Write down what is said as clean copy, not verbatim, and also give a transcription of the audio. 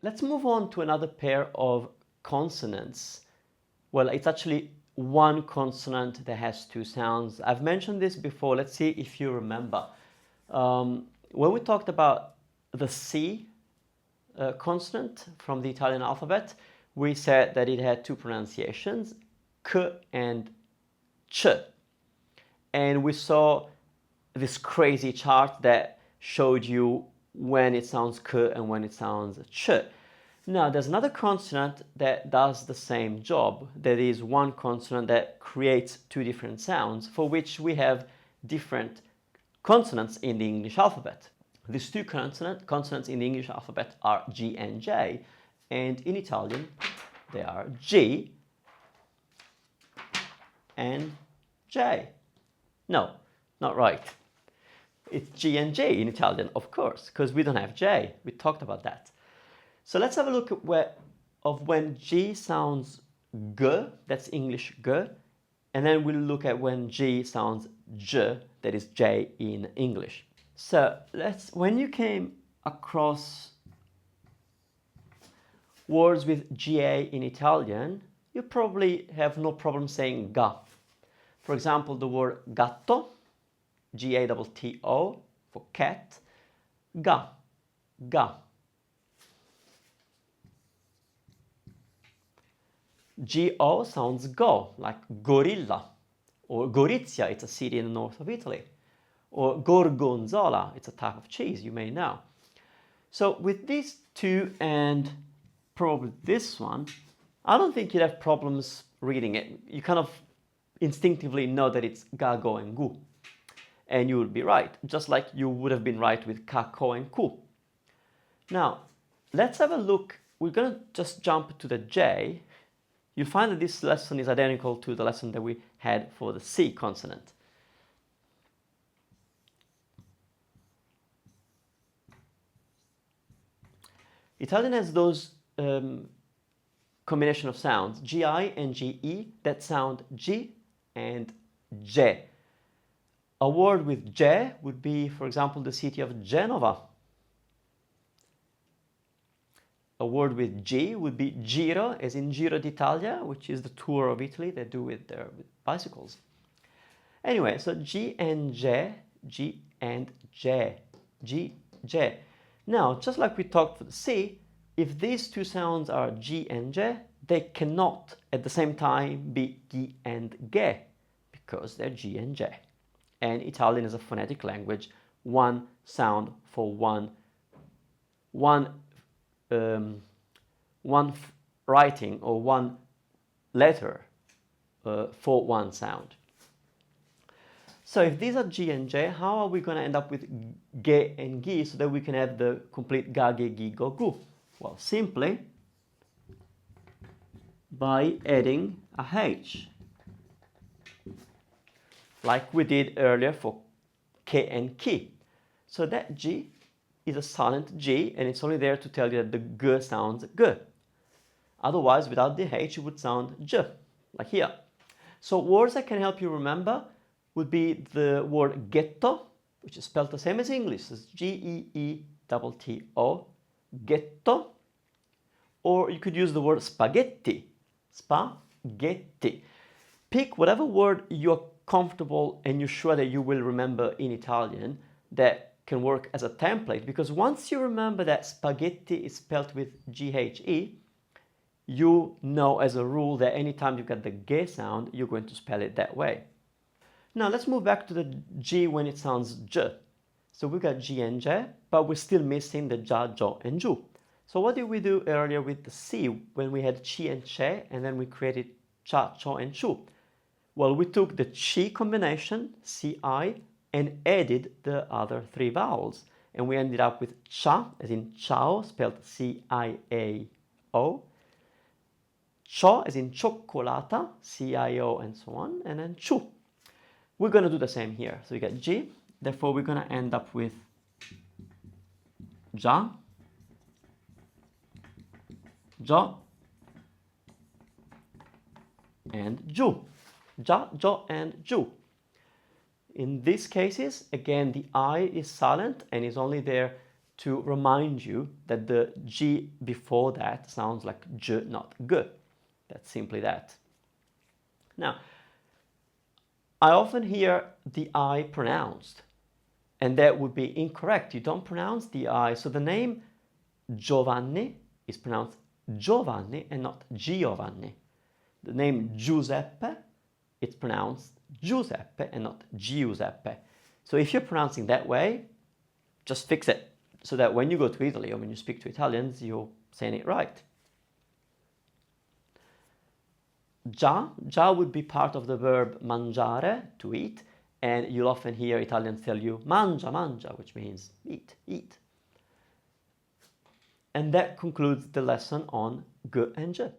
let's move on to another pair of consonants. Well, it's actually one consonant that has two sounds. I've mentioned this before. Let's see if you remember. When we talked about the C consonant from the Italian alphabet, we said that it had two pronunciations, k and ch. And we saw this crazy chart that showed you when it sounds k and when it sounds ch. Now, there's another consonant that does the same job. That is one consonant that creates two different sounds, for which we have different consonants in the English alphabet. These two consonants in the English alphabet are G and J, and in Italian they are G and J. No, not right. It's G and J in Italian, of course, because we don't have J. We talked about that. So let's have a look at when G sounds G, that's English G, and then we'll look at when G sounds J, that is J in English. So when you came across words with GA in Italian, you probably have no problem saying ga. For example, the word gatto, G-A-T-T-O for cat, ga, ga. G-O sounds go, like gorilla, or Gorizia, it's a city in the north of Italy, or gorgonzola, it's a type of cheese, you may know. So with these two and probably this one, I don't think you'd have problems reading it. You kind of instinctively know that it's ga, go, and gu. And you would be right, just like you would have been right with ka, ko, and ku. Now, let's have a look. We're going to just jump to the J. You'll find that this lesson is identical to the lesson that we had for the C consonant. Italian has those combination of sounds, GI and GE, that sound G and J. A word with J would be, for example, the city of Genova. A word with G would be Giro, as in Giro d'Italia, which is the tour of Italy they do with bicycles. Anyway, so G and J, G and J, G, J. Now, just like we talked for the C, if these two sounds are G and J, they cannot at the same time be G and Ge, because they're G and J. And Italian is a phonetic language, one sound for one writing or one letter for one sound. So if these are G and J, how are we going to end up with Ge and Gi so that we can have the complete Ga, Ge, Gi, Go, Gu? Well, simply by adding a H, like we did earlier for Ke and Ki. So that G is a silent G, and it's only there to tell you that the G sounds G. Otherwise, without the H, it would sound J, like here. So words that can help you remember would be the word ghetto, which is spelled the same as English, as G-E-E-T-T-O, ghetto. Or you could use the word spaghetti, spaghetti. Pick whatever word you're comfortable and you're sure that you will remember in Italian that can work as a template, because once you remember that spaghetti is spelled with GHE, you know as a rule that anytime you get the G sound, you're going to spell it that way. Now let's move back to the G when it sounds J. So we got G and J, but we're still missing the Ja, Jo, and Ju. So what did we do earlier with the C when we had Chi and Che, and then we created Cha, Cho, and Chu? Well, we took the Chi combination, Ci, and added the other three vowels. And we ended up with Cha, as in ciao, spelled C-I-A-O. Cho, as in cioccolata, C-I-O, and so on. And then Chu. We're going to do the same here. So we got G, therefore we're going to end up with Ja, Jo, and Ju. Ja, Jo, and Ju. In these cases, again, the I is silent and is only there to remind you that the G before that sounds like J, not G. That's simply that. Now, I often hear the I pronounced, and that would be incorrect. You don't pronounce the I. So the name Giovanni is pronounced Giovanni and not Giovanni. The name Giuseppe, it's pronounced Giuseppe and not Giuseppe. So if you're pronouncing that way, just fix it so that when you go to Italy or when you speak to Italians, you're saying it right. Già would be part of the verb mangiare, to eat, and you'll often hear Italians tell you mangia, mangia, which means eat, eat. And that concludes the lesson on G and J.